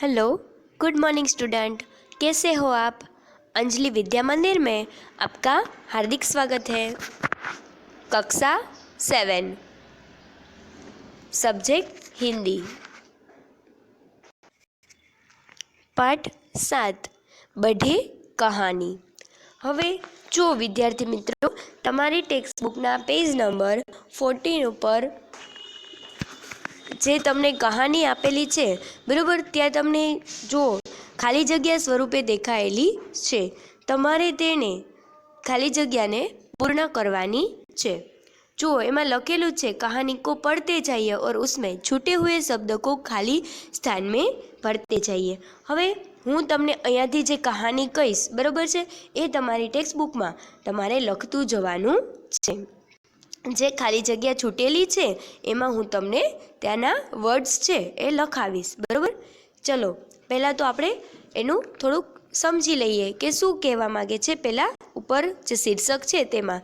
Hello, good morning student. कैसे हो आप? अंजलि विद्या मंदिर में आपका हार्दिक स्वागत है। कक्षा 7, सब्जेक्ट हिंदी, पाठ 7, बढ़े कहानी। હવે જો વિદ્યાર્થી મિત્રો, તમારી ટેક્સ્ટ બુકના પેજ નંબર 14 ઉપર જે તમને કહાની આપેલી છે, બરાબર, ત્યાં તમને જો ખાલી જગ્યા સ્વરૂપે દેખાયેલી છે, તમારે તેને ખાલી જગ્યાને પૂર્ણ કરવાની છે। જો એમાં લખેલું છે, कहानी को पढ़ते जाइए और उसमें छूटे हुए शब्द को खाली स्थान में भरते जाइए। હવે હું તમને અહીંયાથી જે કહાની કહીશ, બરાબર છે, એ તમારી ટેક્સ્ટ બુકમાં તમારે લખતું જવાનું છે। જે ખાલી જગ્યા છૂટેલી છે એમાં હું તમને ત્યાંના વર્ડ્સ છે એ લખાવીશ, બરાબર। ચલો, પહેલાં તો આપણે એનું થોડુંક સમજી લઈએ કે શું કહેવા માગે છે। પહેલાં ઉપર જે શીર્ષક છે તેમાં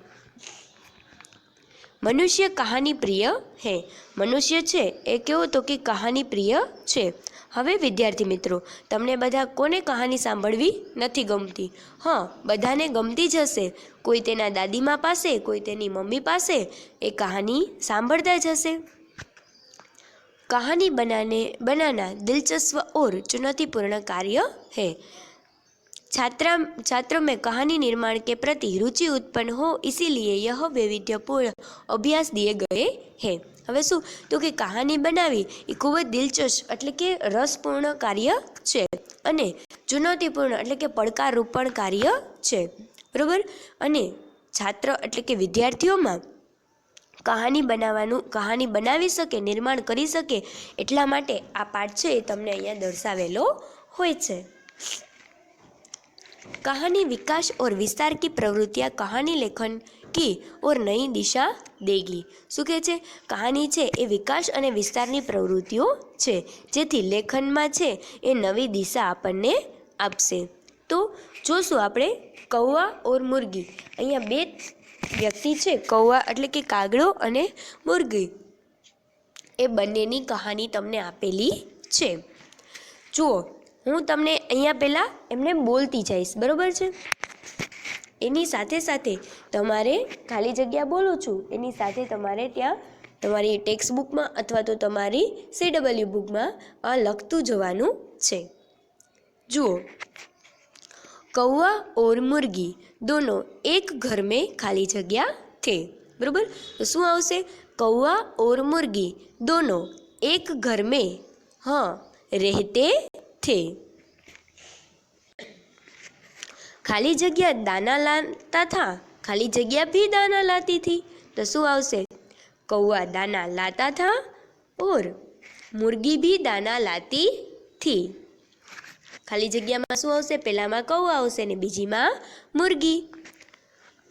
મનુષ્ય કહાની પ્રિય હે, મનુષ્ય છે એ કેવો તો કે કહાની પ્રિય છે। હવે વિદ્યાર્થી મિત્રો, તમને બધા કોને કહાની સાંભળવી નથી ગમતી? હા, બધાને ગમતી જ હશે। કોઈ તેના દાદીમા પાસે, કોઈ તેની મમ્મી પાસે એ કહાની સાંભળતા જ હશે। कहानी बनाना दिलचस्प और चुनौतीपूर्ण कार्य है। छात्रों में कहानी निर्माण के प्रति रुचि उत्पन्न हो, इसीलिए यह वैविध्यपूर्ण अभ्यास दिए गए हैं। હવે શું તો કે કહાની બનાવી એ ખૂબ જ દિલચસ્પ એટલે કે રસપૂર્ણ કાર્ય છે અને ચુનૌતીપૂર્ણ એટલે કે પડકારરૂપ પણ કાર્ય છે, બરાબર। અને છાત્ર એટલે કે વિદ્યાર્થીઓમાં કહાની બનાવી શકે, નિર્માણ કરી શકે, એટલા માટે આ પાઠ છે એ તમને અહીંયા દર્શાવેલો હોય છે। कहानी विकास और विस्तार की प्रवृत्तियाँ कहानी लेखन की और नई दिशा देगी। શું કહે છે? કહાની છે એ વિકાસ અને વિસ્તારની પ્રવૃત્તિઓ છે, જેથી લેખનમાં છે એ નવી દિશા આપણને આપશે। તો જોશું આપણે કૌવા ઓર મુર્ગી। અહીંયા બે વ્યક્તિ છે, કૌવા એટલે કે કાગડો અને મુર્ગી, એ બંનેની કહાની તમને આપેલી છે। જુઓ, હું તમને અહીંયા પહેલાં એમને બોલતી જઈશ, બરાબર છે। એની સાથે સાથે તમારે ખાલી જગ્યા બોલું છું, એની સાથે તમારે ત્યાં તમારી ટેક્સ્ટ બુકમાં અથવા તો તમારી CW બુકમાં આ લખતું જવાનું છે। જુઓ, कौवा और मुर्गी दोनों एक घर में खाली जगह थे, बराबर। तो શું આવશે? कौवा और मुर्गी दोनों एक घर में हाँ रहते थे। खाली जगह दाना लाता था, खाली जगह भी दाना लाती थी। तो શું આવશે? कौवा दाना लाता था और मुर्गी भी दाना लाती थी। खाली जगह में શું આવશે? પહેલામાં કૌવા આવશે ને બીજીમાં મુર્ગી।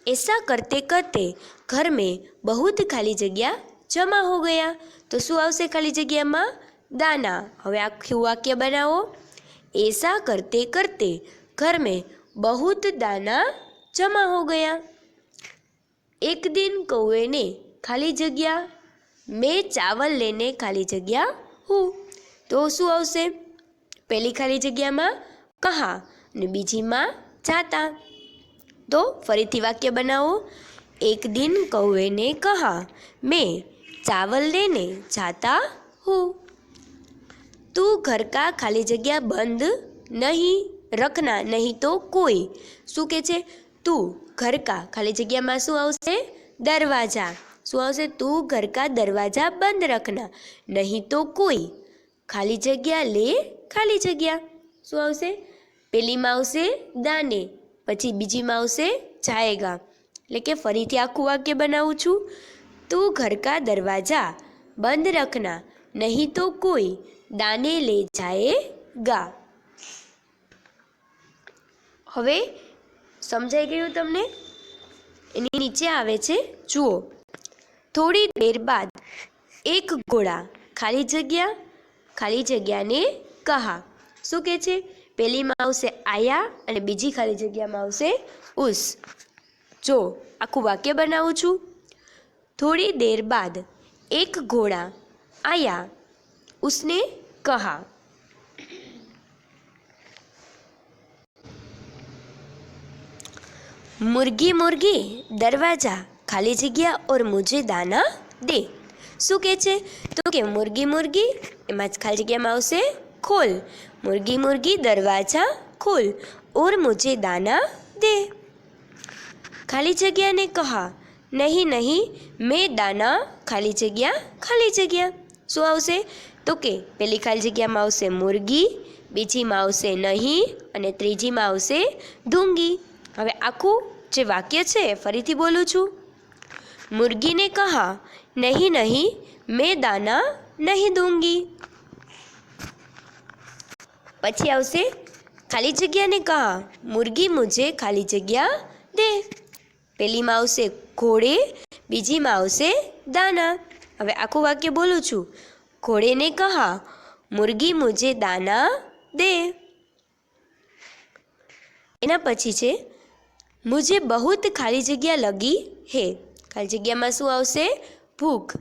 ऐसा करते करते घर में बहुत खाली जगह जमा हो गया। तो શું આવશે ખાલી જગ્યામાં? દાના। હવે આખું વાક્ય બનાવો। ऐसा करते करते घर में बहुत दाना जमा हो गया। एक दिन कौवे ने खाली जगह मैं चावल लेने खाली जगह हूँ। तो શું આવશે? પહેલી ખાલી જગ્યામાં કહા અને બીજીમાં જાતા। તો ફરીથી વાક્ય બનાવો। एक दिन कौवे ने कहा मैं चावल लेने जाता हूँ। तू घर का खाली जगह बंद नहीं रखना, नहीं तो कोई। શું કહે છે? તું ઘર કા ખાલી જગ્યામાં શું આવશે? દરવાજા। શું આવશે? તું ઘર કા દરવાજા બંધ રખના, નહીં તો કોઈ ખાલી જગ્યા લે ખાલી જગ્યા। શું આવશે? પહેલીમાં આવશે દાને, પછી બીજીમાં આવશે જાયેગા। એટલે કે ફરીથી આખું વાક્ય બનાવું છું। તું ઘર કા દરવાજા બંધ રખના, નહીં તો કોઈ દાને ले जाएगा। હવે સમજાઈ ગયું તમને? એની નીચે આવે છે, જુઓ। થોડી દેર બાદ એક ઘોડા ખાલી જગ્યાને કહા। શું કહે છે? પહેલીમાં આવશે આયા અને બીજી ખાલી જગ્યામાં આવશે ઉસ। જો આખું વાક્ય બનાવું છું। થોડી દેર બાદ એક ઘોડા આયા, उसने कहा। मुर्गी मुर्गी दरवाजा खाली जग्या और मुझे दाना दे। શું કહે છે? તો કે મુર્ગી મુર્ગી એમાં જ ખાલી જગ્યામાં આવશે ખોલ। मुर्गी मुर्गी दरवाजा खोल और मुझे दाना दे। खाली जगह ने कहा नहीं नहीं मैं दाना खाली जगह। શું આવશે? તો કે પેલી ખાલી જગ્યામાં આવશે મુર્ગી, બીજીમાં આવશે નહીં અને ત્રીજીમાં આવશે दूंगी। હવે આખું જે વાક્ય છે ફરીથી બોલું છું। मुर्गी ने कहा नहीं नहीं मैं दाना नहीं दूंगी। પછી આવશે ખાલી જગ્યા ને કહા મુર્ગી મુझे ખાલી જગ્યા દે। પેલીમાં આવશે ઘોડે, બીજીમાં આવશે દાના। હવે આખું વાક્ય બોલું છું। ઘોડે ને કહા મુર્ગી મુझे દાના દે। એના પછી છે मुझे बहुत ખાલી જગ્યા લગી હે। ખાલી જગ્યામાં શું આવશે? ભૂખ।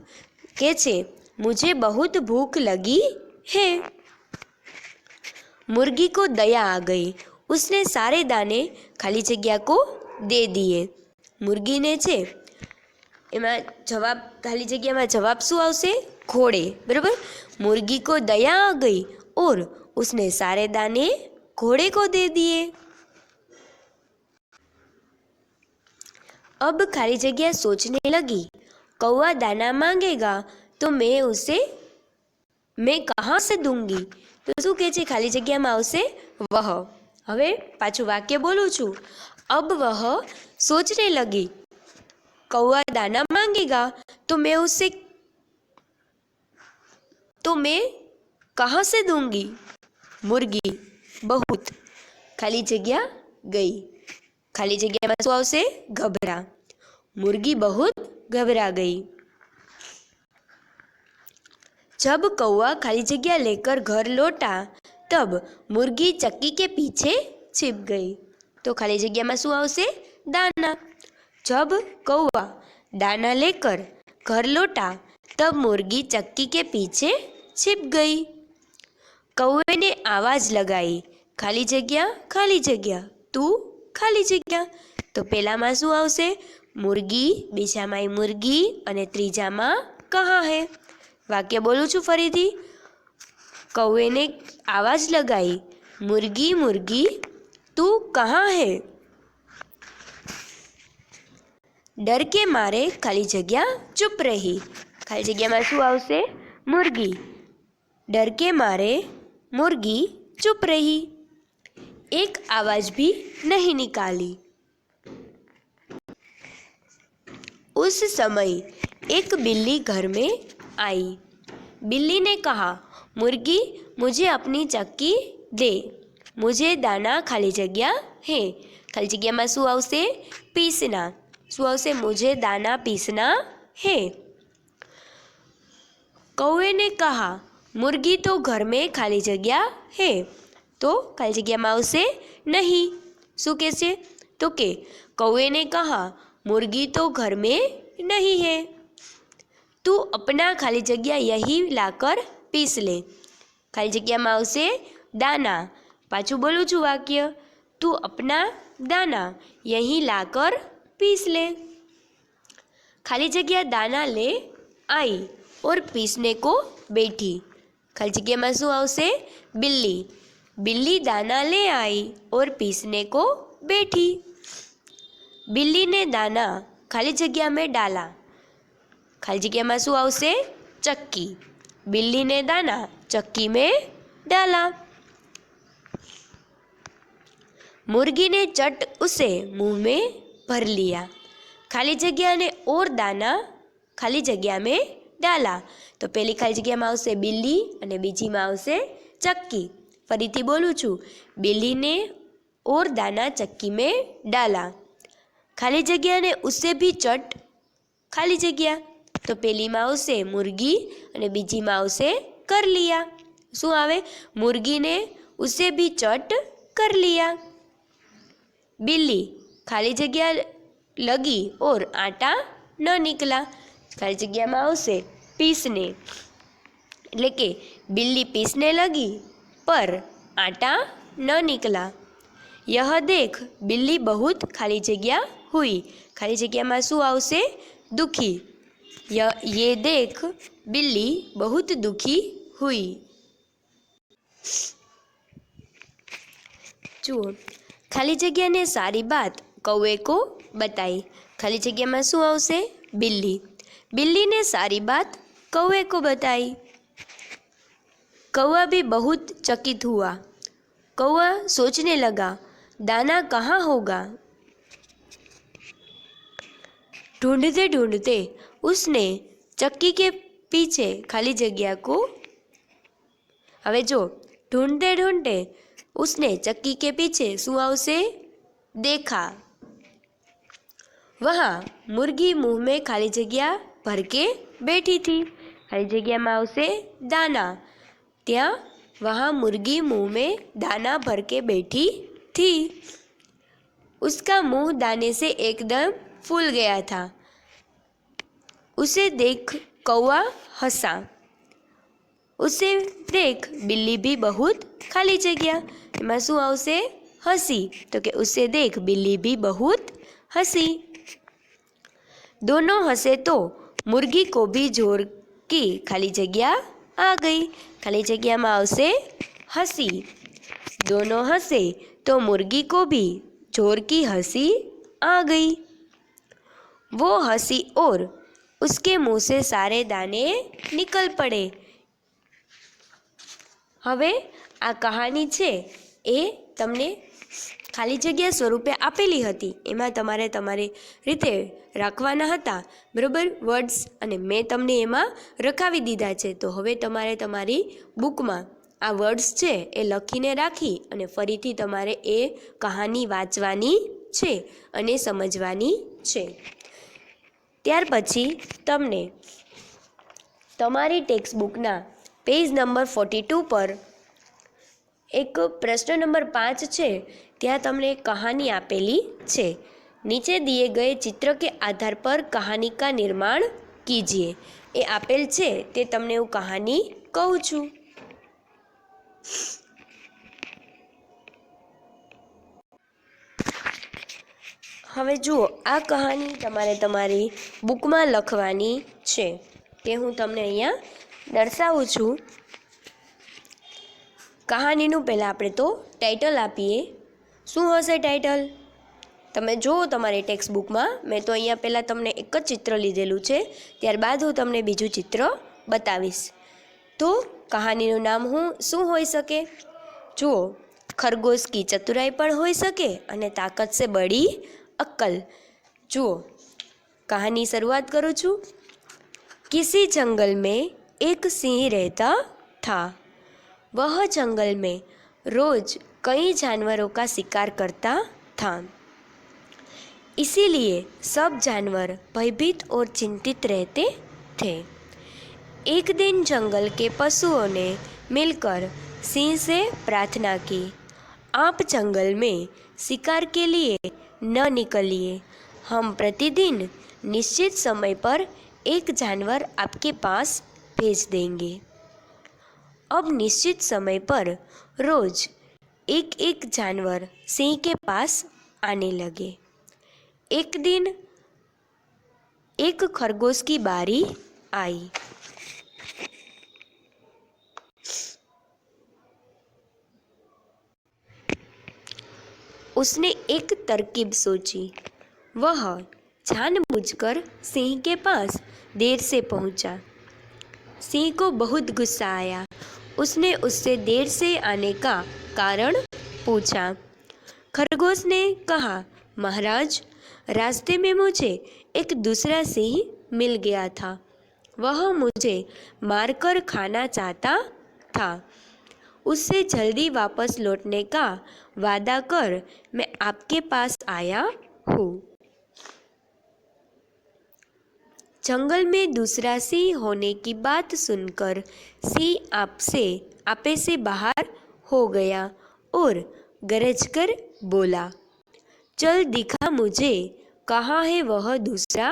કે છે मुझे बहुत भूख लगी है। मुर्गी को दया आ गई, उसने सारे दाने खाली जगह को दे दिए। मुर्गी ने छे एमां जवाब खाली जगह में जवाब शू आवशे? घोड़े। बराबर। मुर्गी को दया आ गई और उसने सारे दाने घोड़े को दे दिए। अब खाली जगह सोचने लगी कौवा दाना मांगेगा तो मैं कहाँ से दूंगी। तो शू कहे छे? खाली जगह में आवशे वह। हवे पाछू वाक्य बोलूं छू। अब वह सोचने लगी कौवा दाना मांगेगा तो मैं कहाँ से दूंगी। मुर्गी बहुत खाली जगह गई। खाली जगह में शू आवशे? घबरा। मुर्गी बहुत घबरा गई। जब कौवा खाली जगह लेकर घर लौटा तब मुर्गी चक्की के पीछे छिप गई। तो खाली जगह में शू आवशे? दाना। जब कौवा दाना लेकर घर लौटा तब मुर्गी चक्की के पीछे छिप गई। कौवे ने आवाज लगाई खाली जगह तू खाली जगह। तो पहला में शू आवशे? मुर्गी, बीजा में मुर्गी और तीजा में कहाँ है। वाक्य बोलूं छू फरीथी। कौवे ने आवाज लगाई मुर्गी मुर्गी तू कहाँ है। डर के मारे खाली जगह चुप रही। खाली जगह में शू आवशे? मुर्गी। डर के मारे मुर्गी चुप रही, एक आवाज भी नहीं निकाली। उस समय एक बिल्ली घर में आई। बिल्ली ने कहा मुर्गी मुझे अपनी चक्की दे, मुझे दाना खाली जगह है। खाली जगह में शू आवशे? पीसना। शू आवशे? मुझे दाना पीसना है। कौवे ने कहा मुर्गी तो घर में खाली जगह है। तो खाली जगह में आवशे नहीं। शू कहेशे? तो के कौवे ने कहा मुर्गी तो घर में नहीं है, तू अपना खाली जगह यही लाकर पीस ले। खाली जगह में आवशे दाना। पाछू बोलूं छू वाक्य। तू अपना दाना यही लाकर पीस ले। खाली जगह दाना ले आई और पीसने को बैठी। खाली जगह में शू आवशे? बिल्ली। बिल्ली दाना ले आई और पीसने को बैठी। बिल्ली ने दाना खाली जगह में डाला। खाली जगह में शू आवशे? चक्की। बिल्ली ने दाना चक्की में डाला। मुर्गी ने चट उसे मुंह में भर लिया। खाली जगह ने और दाना खाली जगह में डाला। तो पहली खाली जगह में आवशे बिल्ली और बीजी में आवशे चक्की। फरीथी बोलूं छू। बिल्ली ने और दाना चक्की में डाला। खाली जगह ने उसे भी चट खाली जगह। तो पहली में आवशे मुर्गी और बीजी में आवशे कर लिया। शू आवे? मुर्गी ने उसे भी चट कर लिया। बिल्ली खाली जगह लगी और आटा न निकला। खाली जगह में आवशे पीसने, एटले के बिल्ली पीसने लगी पर आटा न निकला। यह देख बिल्ली बहुत खाली जगह हुई। खाली जग्यामां शुं आवशे? दुखी। ये देख बिल्ली बहुत दुखी हुई। जुओ, खाली जग्या ने सारी बात कौवे को बताई। खाली जग्या में शुं आवशे? बिल्ली। बिल्ली ने सारी बात कौवे को बताई। कौवा भी बहुत चकित हुआ। कौवा सोचने लगा, दाना कहाँ होगा? ढूंढते ढूंढते उसने चक्की के पीछे खाली जगह को हवे जो ढूंढते ढूंढते उसने चक्की के पीछे शुं आवशे? देखा। वहाँ मुर्गी मुंह में खाली जगह भर के बैठी थी। खाली जगह में आवशे दाना। त्या वहाँ मुर्गी मुंह में दाना भर के बैठी थी। उसका मुंह दाने से एकदम फूल गया था। उसे देख कौवा हंसा। उसे देख बिल्ली भी बहुत खाली जगह एमां शुं आवशे? हंसी। तो कि उसे देख बिल्ली भी बहुत हंसी। दोनों हंसे तो मुर्गी को भी जोर की खाली जगह आ गई। खाली जगह में आवशे हंसी। दोनों हंसे तो मुर्गी को भी जोर की हंसी आ गई। वो हंसी और उसके मुंह से सारे दाने निकल पड़े। हवे आ कहानी छे ए तमने खाली जग्या स्वरूपे आपेली हती। एमां तमारे तमारी रीते राखवाना हता, बरोबर, वर्ड्स, अने मैं तमने एमां रखावी दीधा छे। तो हवे तमारे तमारी बुकमां आ वर्ड्स छे ए लखीने राखी अने फरीथी तमारे ए कहानी वांचवानी छे अने समजवानी छे। त्यार पछी तमने तमारी टेक्स्टबुकना पेज नंबर 42 पर एक प्रश्न नंबर 5 छे, ત્યાં તમને कहानी आपेली छे। नीचे दिए गए चित्र के आधार पर कहानी का निर्माण कीजिए। ए आपेल छे ते तमने હું कहानी कहूँ छूं। હવે જુઓ, આ કહાની તમારે તમારી બુકમાં લખવાની છે તે હું તમને અહીંયા દર્શાવું છું। કહાનીનું પહેલાં આપણે તો ટાઇટલ આપીએ। શું હશે ટાઇટલ? તમે જુઓ તમારી ટેક્સ્ટ બુકમાં, મેં તો અહીંયા પહેલાં તમને એક જ ચિત્ર લીધેલું છે, ત્યારબાદ હું તમને બીજું ચિત્ર બતાવીશ। તો કહાનીનું નામ શું હોઈ શકે? જુઓ, खरगोश की चतुराई पण होई सके अने ताकत से बड़ी अक्ल। जुओ, कहानी शुरुआत करूँ छूँ। किसी जंगल में एक सिंह रहता था। वह जंगल में रोज कई जानवरों का शिकार करता था। इसीलिए सब जानवर भयभीत और चिंतित रहते थे। एक दिन जंगल के पशुओं ने मिलकर सिंह से प्रार्थना की, आप जंगल में शिकार के लिए न निकलिए, हम प्रतिदिन निश्चित समय पर एक जानवर आपके पास भेज देंगे। अब निश्चित समय पर रोज एक एक जानवर सिंह के पास आने लगे। एक दिन एक खरगोश की बारी आई। उसने एक तरकीब सोची। वह जानबूझकर सिंह के पास देर से पहुंचा। सिंह को बहुत गुस्सा आया। उसने उससे देर से आने का कारण पूछा। खरगोश ने कहा, महाराज, रास्ते में मुझे एक दूसरा सिंह मिल गया था। वह मुझे मारकर खाना चाहता था। उससे जल्दी वापस लौटने का वादा कर मैं आपके पास आया हूँ। जंगल में दूसरा सिंह होने की बात सुनकर सिंह आपे से बाहर हो गया और गरजकर बोला, चल दिखा मुझे कहाँ है वह दूसरा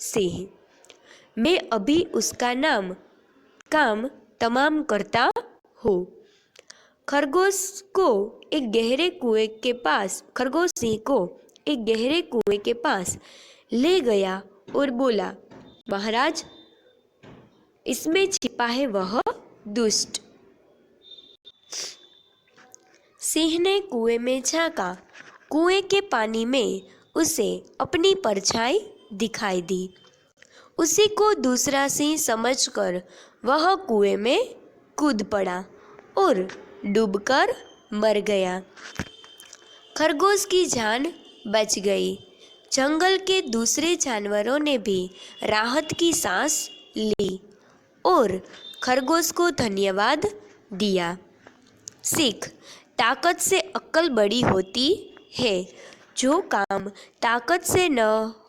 सिंह। मैं अभी उसका काम तमाम करता हूँ। खरगोश सिंह को एक गहरे कुएं के पास ले गया और बोला, महाराज, इसमें छिपा है वह दुष्ट। सिंह ने कुएं में झांका। कुएं के पानी में उसे अपनी परछाई दिखाई दी। उसी को दूसरा सिंह समझकर वह कुएं में कूद पड़ा और डूबकर मर गया। खरगोश की जान बच गई। जंगल के दूसरे जानवरों ने भी राहत की सांस ली और खरगोश को धन्यवाद दिया। सीख, ताकत से अक्ल बड़ी होती है। जो काम ताकत से न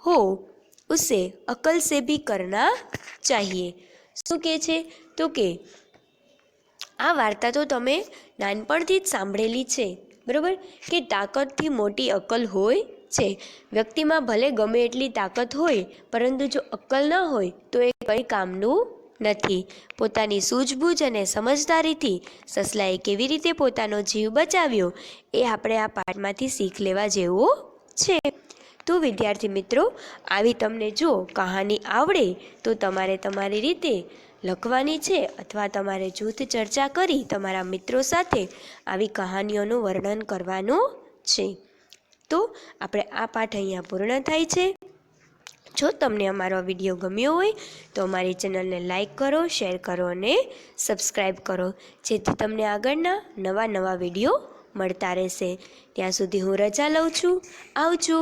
हो उसे अक्ल से भी करना चाहिए। શું કહે છે? તો કે આ વાર્તા તો તમે નાનપણથી જ સાંભળેલી છે, બરાબર, કે તાકતથી મોટી અક્લ હોય છે. વ્યક્તિમાં ભલે ગમે એટલી તાકાત હોય, પરંતુ જો અક્કલ ન હોય તો એ કંઈ કામનું નથી. પોતાની સૂઝબૂઝ અને સમજદારીથી સસલાએ કેવી રીતે પોતાનો જીવ બચાવ્યો એ આપણે આ પાઠમાંથી શીખ લેવા જેવું છે. તો વિદ્યાર્થી મિત્રો, આવી તમને જો કહાની આવડે તો તમારે તમારી રીતે લખવાની છે અથવા તમારે જૂથ ચર્ચા કરી તમારા મિત્રો સાથે આવી કહાનીઓનું વર્ણન કરવાનું છે. તો આપણે આ પાઠ અહીંયા પૂર્ણ થાય છે. જો તમને અમારો વિડીયો ગમ્યો હોય તો અમારી ચેનલને લાઈક કરો, શેર કરો અને સબસ્ક્રાઈબ કરો, જેથી તમને આગળના નવા વિડીયો મળતા રહેશે. ત્યાં સુધી હું રજા લઉં છું. આવજો.